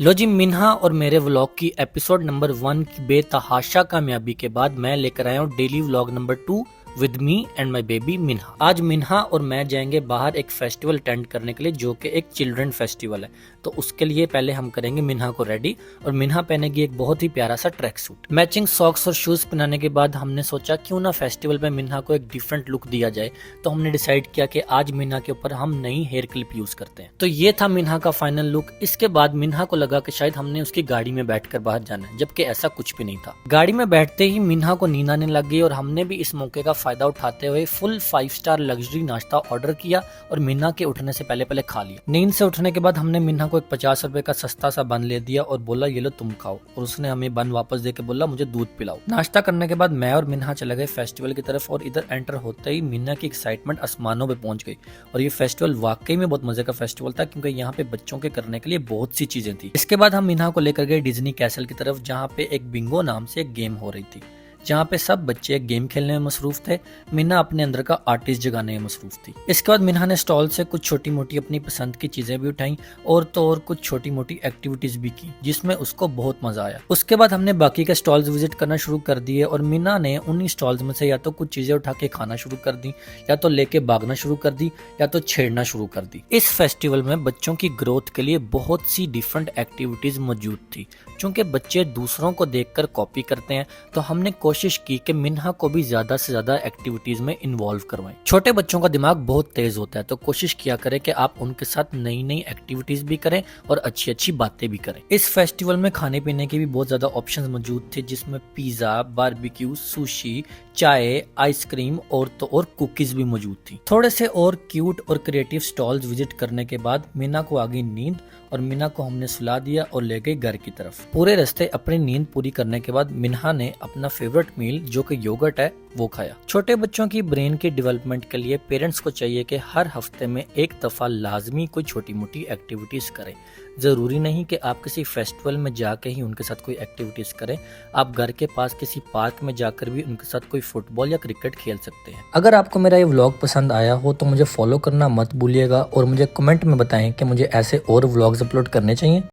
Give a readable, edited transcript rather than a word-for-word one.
लो जी, मिन्हा और मेरे व्लॉग की एपिसोड नंबर 1 की बेतहाशा कामयाबी के बाद मैं लेकर आया हूँ daily vlog number 2 with me and my baby Minha. आज मिन्हा और मैं जाएंगे बाहर एक फेस्टिवल अटेंड करने के लिए जो कि एक चिल्ड्रन फेस्टिवल है। तो उसके लिए पहले हम करेंगे मिन्हा को रेडी और मिन्हा पहनेगी एक बहुत ही प्यारा सा ट्रैक सूट। मैचिंग सॉक्स और शूज पहनाने के बाद हमने सोचा क्यों ना फेस्टिवल में मिन्हा को एक डिफरेंट लुक दिया जाए। तो हमने डिसाइड किया कि आज मिन्हा के ऊपर हम नई हेयर क्लिप यूज करते हैं। तो ये था मिन्हा का फाइनल लुक। इसके बाद मिन्हा को लगा कि शायद हमने उसकी गाड़ी में बैठकर बाहर जाना है, जबकि ऐसा कुछ भी नहीं था। गाड़ी में बैठते ही मिन्हा को नींद आने लग गई और हमने भी इस मौके का फायदा उठाते हुए फुल 5 स्टार लग्जरी नाश्ता ऑर्डर किया और मिन्हा के उठने से पहले खा लिया। नींद से उठने के बाद हमने मिन्हा को एक 50 रुपए का सस्ता सा बन ले दिया और बोला ये लो तुम खाओ, और उसने हमें बन वापस देके बोला मुझे दूध पिलाओ। नाश्ता करने के बाद मैं और मिन्हा चले गए फेस्टिवल की तरफ और इधर एंटर होते ही मिन्हा की एक्साइटमेंट आसमानों पे पहुंच गई। और ये फेस्टिवल वाकई में बहुत मजे का फेस्टिवल था क्योंकि यहाँ पे बच्चों के करने के लिए बहुत सी चीजें थी। इसके बाद हम मिन्हा को लेकर गए डिज्नी कैसल की तरफ जहाँ पे एक बिंगो नाम से एक गेम हो रही थी, जहाँ पे सब बच्चे गेम खेलने में मसरूफ थे। मिन्हा अपने अंदर का आर्टिस्ट जगाने में मसरूफ थी। इसके बाद मिन्हा ने स्टॉल से कुछ छोटी मोटी अपनी पसंद की चीजें भी उठाई और तो और कुछ छोटी मोटी एक्टिविटीज भी की जिसमें उसको बहुत मजा आया। उसके बाद हमने बाकी के स्टॉल्स विजिट करना शुरू कर दिए और मिन्हा ने उन्हीं स्टॉल्स में से या तो कुछ चीजें उठा के खाना शुरू कर दी, या तो लेके भागना शुरू कर दी, या तो छेड़ना शुरू कर दी। इस फेस्टिवल में बच्चों की ग्रोथ के लिए बहुत सी डिफरेंट एक्टिविटीज मौजूद थी। चूंकि बच्चे दूसरों को देखकर कॉपी करते हैं तो हमने कोशिश की कि मिन्हा को भी ज्यादा से ज्यादा एक्टिविटीज में इन्वॉल्व करवाएं। छोटे बच्चों का दिमाग बहुत तेज होता है तो कोशिश किया करें कि आप उनके साथ नई नई एक्टिविटीज भी करें और अच्छी अच्छी बातें भी करें। इस फेस्टिवल में खाने पीने के भी बहुत ज्यादा ऑप्शंस मौजूद थे जिसमें पिज्जा, बारबेक्यू, सुशी, चाय, आइसक्रीम और तो और कुकीज भी मौजूद थी। थोड़े से और क्यूट और क्रिएटिव स्टॉल्स विजिट करने के बाद मिन्हा को आ गई नींद और मिन्हा को हमने सुला दिया और ले गए घर की तरफ। पूरे रास्ते अपनी नींद पूरी करने के बाद मिन्हा ने अपना फेवरेट मील जो कि योगर्ट है वो खाया। छोटे बच्चों की ब्रेन की डेवलपमेंट के लिए पेरेंट्स को चाहिए कि हर हफ्ते में एक दफा लाजमी कोई छोटी मोटी एक्टिविटीज करें। जरूरी नहीं कि आप किसी फेस्टिवल में जाके ही उनके साथ कोई एक्टिविटीज करें, आप घर के पास किसी पार्क में जाकर भी उनके साथ कोई फुटबॉल या क्रिकेट खेल सकते हैं। अगर आपको मेरा ये व्लॉग पसंद आया हो तो मुझे फॉलो करना मत भूलिएगा और मुझे कमेंट में बताएं कि मुझे ऐसे और व्लॉग्स अपलोड करने चाहिए।